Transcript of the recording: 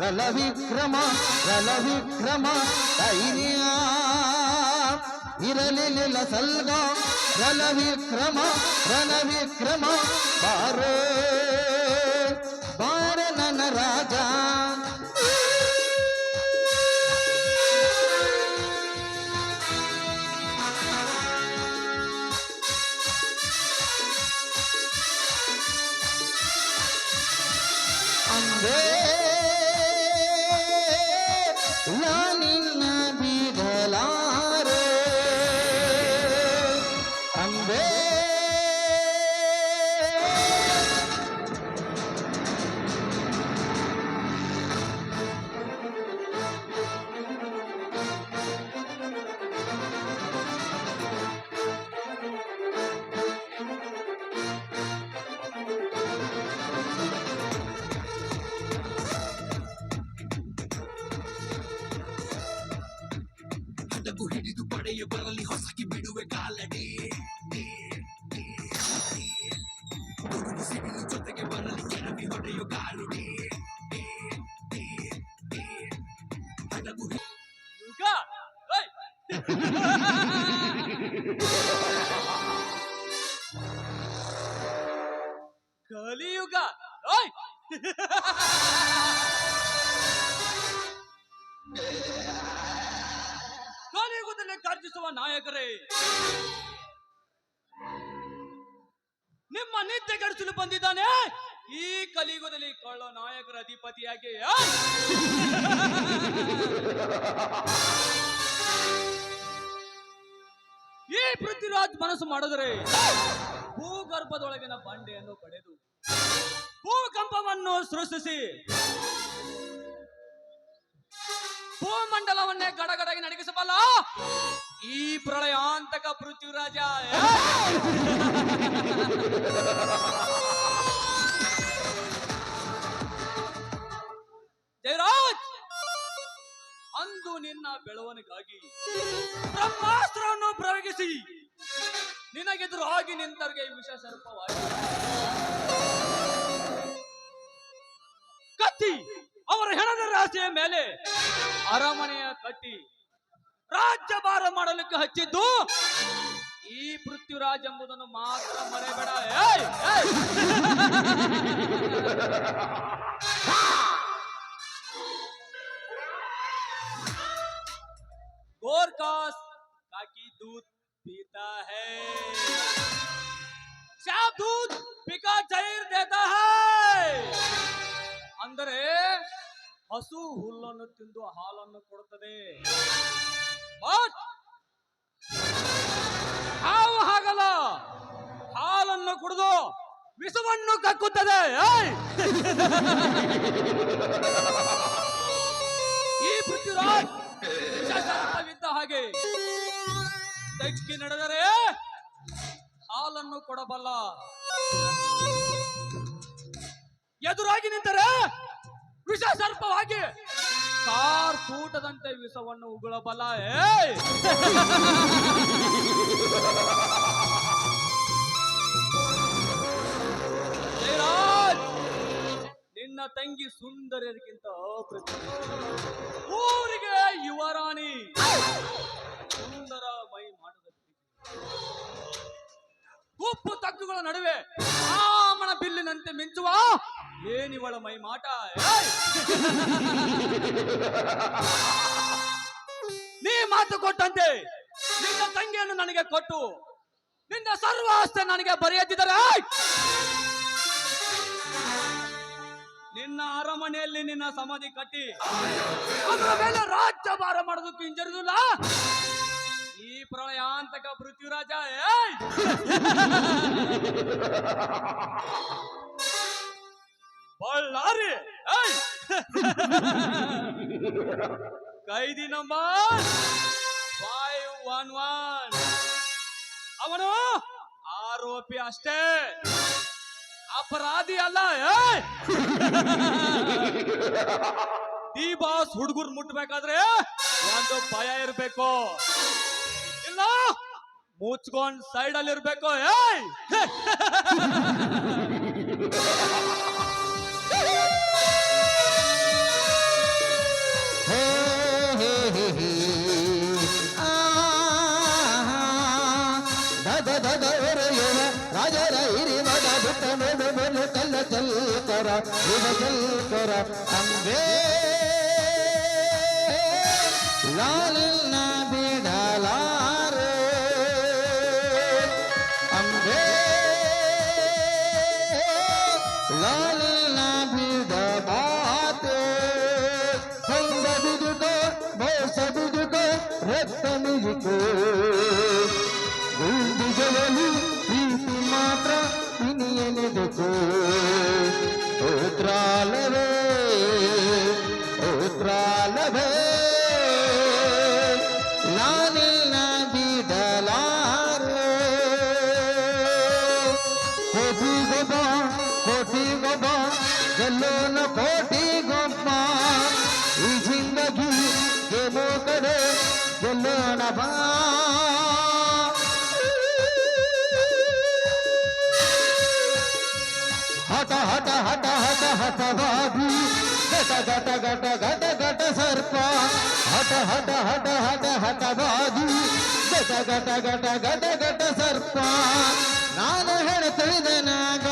ರಣವಿಕ್ರಮ ರಣವಿಕ್ರಮ ಧೈರ್ಯ ಇರಲಿಲ್ಲ ಸಲ್ಗ ರಣವಿಕ್ರಮ ರಣವಿಕ್ರಮ ಬಾರೋ ಬಾರ ನನ್ನ ರಾಜ ಅಂದೇ ಹಿಡಿದು ಪಡೆಯ ಬರಲಿ ಹೊಸಕಿ ಬಿಡುವೆ ಕಾಲಡಿ ಸಿಡಿಲು ಜೊತೆಗೆ ಬರಲಿ ಕೆರವಿ ಹೊಡೆಯೋ ಕಾಲುಡಿ ಕಲಿಯುಗ ಕಲಿಯುಗದಲ್ಲಿ ಗರ್ಜಿಸುವ ನಾಯಕರೇ, ನಿಮ್ಮ ನಿತ್ಯ ಗಡಿಸಲು ಬಂದಿದ್ದಾನೆ ಈ ಕಲಿಯುಗದಲ್ಲಿ ಕಳ್ಳ ನಾಯಕರ ಅಧಿಪತಿಯಾಗಿ. ಈ ಪೃಥ್ವಿರಾಜ್ ಮನಸ್ಸು ಮಾಡಿದರೆ ಭೂಗರ್ಭದೊಳಗಿನ ಬಂಡೆಯನ್ನು ಪಡೆದು ಭೂಕಂಪವನ್ನು ಸೃಷ್ಟಿಸಿ ಭೂಮಂಡಲವನ್ನೇ ಗಡಗಡಗಿ ನಡಗಿಸಬಲ್ಲ ಈ ಪ್ರಳಯಾಂತಕ ಪೃಥ್ವಿರಾಜ. ಜಯರಾಜ್, ಅಂದು ನಿನ್ನ ಬೆಳವಣಿಗಾಗಿ ಬ್ರಹ್ಮಾಸ್ತ್ರವನ್ನು ಪ್ರಯೋಗಿಸಿ ನಿನಗೆದುರಾಗಿ ನಿಂತರಿಗೆ ವಿಷ ಸರ್ಪವಾಗಿ ಕತ್ತಿ ಅವರ ಹೆಣದ ರಾಶಿಯ ಮೇಲೆ ಅರಮನೆಯ ಕಟ್ಟಿ ರಾಜ್ಯಭಾರ ಮಾಡಲಿಕ್ಕೆ ಹಚ್ಚಿದ್ದು ಈ ಪೃಥ್ವಿರಾಜ್ ಎಂಬುದನ್ನು ಮಾತ್ರ ಮರೆಬೇಡ. गोरकास काकी दूध पीता है, श्याम दूध पिका जहर देता है. ಅಂದರೆ ಹಸು ಹುಲ್ಲನ್ನು ತಿಂದು ಹಾಲನ್ನು ಕೊಡುತ್ತದೆ, ಹಾವು ಹಾಗಲ್ಲ, ಹಾಲನ್ನು ಕುಡಿದು ವಿಷವನ್ನು ಕಕ್ಕುತ್ತದೆ. ಈ ಪೃಥ್ವಿರಾಜ್ ವಿಷ ಹಾಗೆ ತೆಕ್ಕಿ ನಡೆದರೆ ಹಾಲನ್ನು ಕೊಡಬಲ್ಲ, ಎದುರಾಗಿ ನಿಂತರೆ ವಿಷ ಸರ್ಪವಾಗಿ ಕಾರ್ ತೂಟದಂತೆ ವಿಷವನ್ನು ಉಗುಳಬಲ್ಲ. ಜಯರಾಜ್, ನಿನ್ನ ತಂಗಿ ಸುಂದರಿಯರಿಗಿಂತ ಊರಿಗೆ ಯುವರಾಣಿ ಸುಂದರ ಮೈ ಮಾಡುತ್ತದೆ. ಉಪ್ಪು ತಗ್ಗುಗಳ ನಡುವೆ ರಾಮನ ಬಿಲ್ಲಿನಂತೆ ಮಿಂಚುವ ಏನಿವಳ ಮೈ ಮಾಟ. ನೀ ಮಾತು ಕೊಟ್ಟಂತೆ ನಿನ್ನ ತಂಗಿಯನ್ನು ನನಗೆ ಕೊಟ್ಟು ನಿನ್ನ ಸರ್ವ ಆಸ್ತಿ ನನಗೆ ಬರೆಯದಿದ್ದರೆ ನಿನ್ನ ಅರಮನೆಯಲ್ಲಿ ನಿನ್ನ ಸಮಾಧಿ ಕಟ್ಟಿ ಅದರ ಮೇಲೆ ರಾಜ್ಯಭಾರ ಮಾಡೋದಕ್ಕೆ ಹಿಂಜರಿದಿಲ್ಲ ಈ ಪ್ರಳಯಾಂತಕ ಪೃಥ್ವಿರಾಜ. ಬಳ್ಳಾರಿ ಕೈದಿ ನಂಬರ್ 511 ಅವನು ಆರೋಪಿ ಅಷ್ಟೇ, ಅಪರಾಧಿ ಅಲ್ಲ. ಡಿ ಬಾಸ್ ಹುಡುಗರು ಮುಟ್ಬೇಕಾದ್ರೆ ಒಂದು ಭಯ ಇರ್ಬೇಕು, ಇಲ್ಲ ಮುಚ್ಕೊಂಡ್ ಸೈಡ್ ಅಲ್ಲಿ ಇರ್ಬೇಕು. ಏಯ್ ಹೇ ಹೇ ಹೇ ಹೇ ಆ ದದ ದದ ಒರೆಯುವ ರಾಜರ ಹಿರಿ ಮಗ ಬಿಟ್ಟ ನೋಡು ಮೇಲೆ ಕಲ್ಲ ಚಲ್ಕರ ಇವ ಚಲ್ಕರ ಅಂಬೇ ಲಾಲಿನ ಬಿಡಲಾರೆ ಅಂಬೇ ಲಾಲಿನ ಬಿಡಬಾತೆ ಹೊಂದ ಬಿದುಕೋ ಬೋಸ ಬಿದುಕೋ ರಕ್ತ ಮಿದುಕೋ ಗುಂಡಿಗಳಲ್ಲಿ ಪ್ರೀತಿ ಮಾತ್ರ ಇನಿಯನೆದುಕೋ ಓತ್ರಾಲವೇ ಓತ್ರಾಲವೇ ನಾನಿಲ್ಲ ಬಿಡಲಾರೆ ಕೋಟಿ ಗೊಬ್ಬ ಗೆಲ್ಲೋನ ಕೋಟಿ ಗೊಬ್ಬ ಈ ಜಿಂದಗಿ ಗೆಲ್ಲೋ ಕಡೆ ಗೆಲ್ಲೋಣ ಬಾ ಹಠ ಹಠ ಹಠ ಹಠ ಹಠವಾದಿ ಘಟ ಘಟ ಘಟ ಘಟ ಘಟ ಸರ್ಪ ಹಠ ಹಠ ಹಠ ಹಠ ಹಠವಾದಿ ಘಟ ಘಟ ಘಟ ಘಟ ಘಟ ಸರ್ಪ ನಾನು ಹೇಳ್ತಿದ್ದೆ ನಾಗ